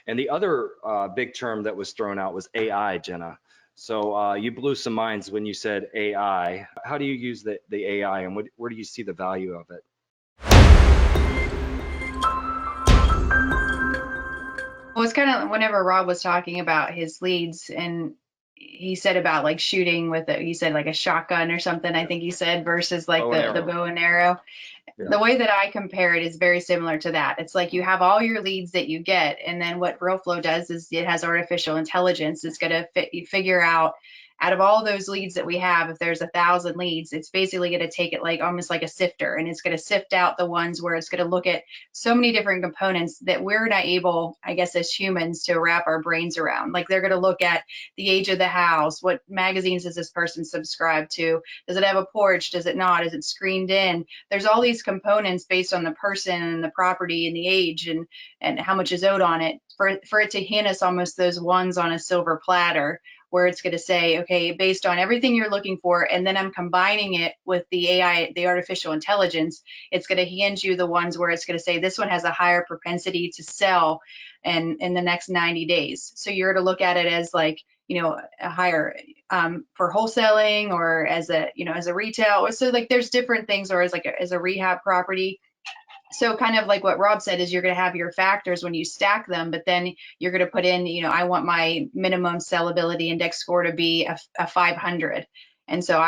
And the other big term that was thrown out was AI, Jenna. So you blew some minds when you said AI. How do you use the AI, and where do you see the value of it? Well, it's kind of whenever Rob was talking about his leads, and he said about like shooting with it, he said like a shotgun or something, I Yeah. think he said, versus like Bow and the arrow. bow and arrow. Yeah. The way that I compare it is very similar to that. It's like you have all your leads that you get, and then what Realeflow does is it has artificial intelligence. It's going to figure out of all those leads that we have, if there's 1,000 leads, it's basically going to take it like almost like a sifter, and it's going to sift out the ones where it's going to look at so many different components that we're not able, I guess, as humans to wrap our brains around. Like they're going to look at the age of the house, what magazines does this person subscribe to, does it have a porch, does it not, is it screened in? There's all these components based on the person and the property and the age and how much is owed on it for it to hand us almost those ones on a silver platter, where it's going to say, okay, based on everything you're looking for, and then I'm combining it with the AI, the artificial intelligence, it's going to hand you the ones where it's going to say this one has a higher propensity to sell in the next 90 days. So you're to look at it as like, a higher for wholesaling, or as a retail. So like there's different things, or as a rehab property. So kind of like what Rob said is you're going to have your factors when you stack them, but then you're going to put in, I want my minimum sellability index score to be a 500. And so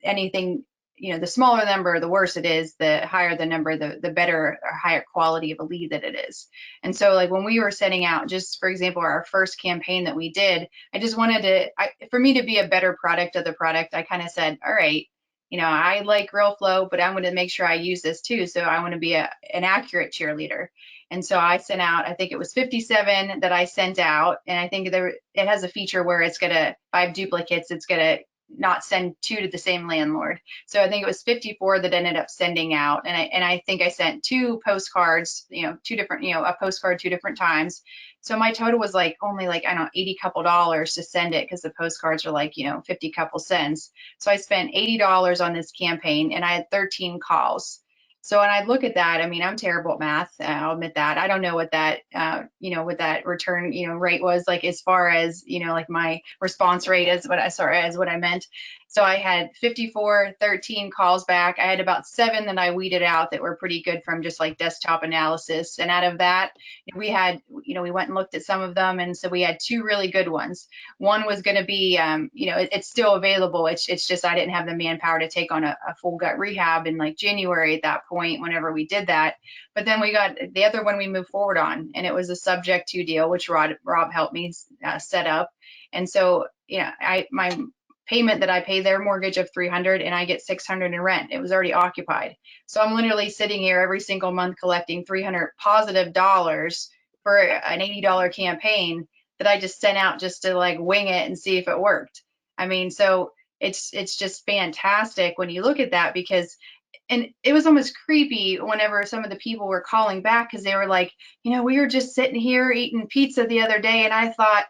anything, the smaller the number, the worse it is, the higher the number, the better or higher quality of a lead that it is. And so like when we were setting out, just for example, our first campaign that we did, I just wanted for me to be a better product of the product, I kind of said, all right, I like Realeflow, but I'm going to make sure I use this too. So I want to be an accurate cheerleader. And so I sent out, I think it was 57 that I sent out. And I think it has a feature where it's going to, if I have duplicates, it's going to not send 2 to the same landlord. So I think it was 54 that ended up sending out. And I think I sent 2 postcards, 2 different, a postcard 2 different times. So my total was like only like, I don't know, 80 couple dollars to send it, because the postcards are like, 50 couple cents. So I spent $80 on this campaign, and I had 13 calls. So when I look at that, I mean, I'm terrible at math. I'll admit that. I don't know what that, what that return, rate was like, as far as, like my response rate is what I meant. So I had 54, 13 calls back. I had about 7 that I weeded out that were pretty good from just like desktop analysis. And out of that, we had, we went and looked at some of them. And so we had 2 really good ones. One was going to be, it's still available. It's just I didn't have the manpower to take on a full gut rehab in like January at that point, whenever we did that. But then we got the other one we moved forward on, and it was a subject to deal, which Rob helped me set up. And so, my payment that I pay their mortgage of 300, and I get 600 in rent. It was already occupied. So I'm literally sitting here every single month collecting 300 positive dollars for an $80 campaign that I just sent out just to like wing it and see if it worked. I mean, so it's just fantastic when you look at that, because and it was almost creepy whenever some of the people were calling back, because they were like, we were just sitting here eating pizza the other day, and I thought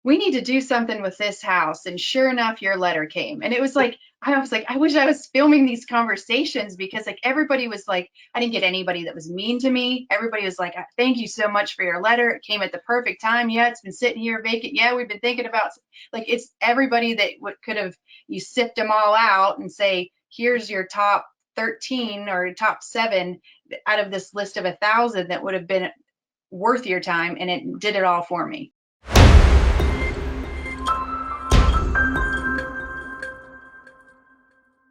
we need to do something with this house. And sure enough, your letter came. And it was like, I wish I was filming these conversations, because like everybody was like, I didn't get anybody that was mean to me. Everybody was like, thank you so much for your letter. It came at the perfect time. Yeah, it's been sitting here vacant. Yeah, we've been thinking about, like, it's everybody that could have, you sift them all out and say, here's your top 13 or top 7 out of this list of 1,000 that would have been worth your time. And it did it all for me.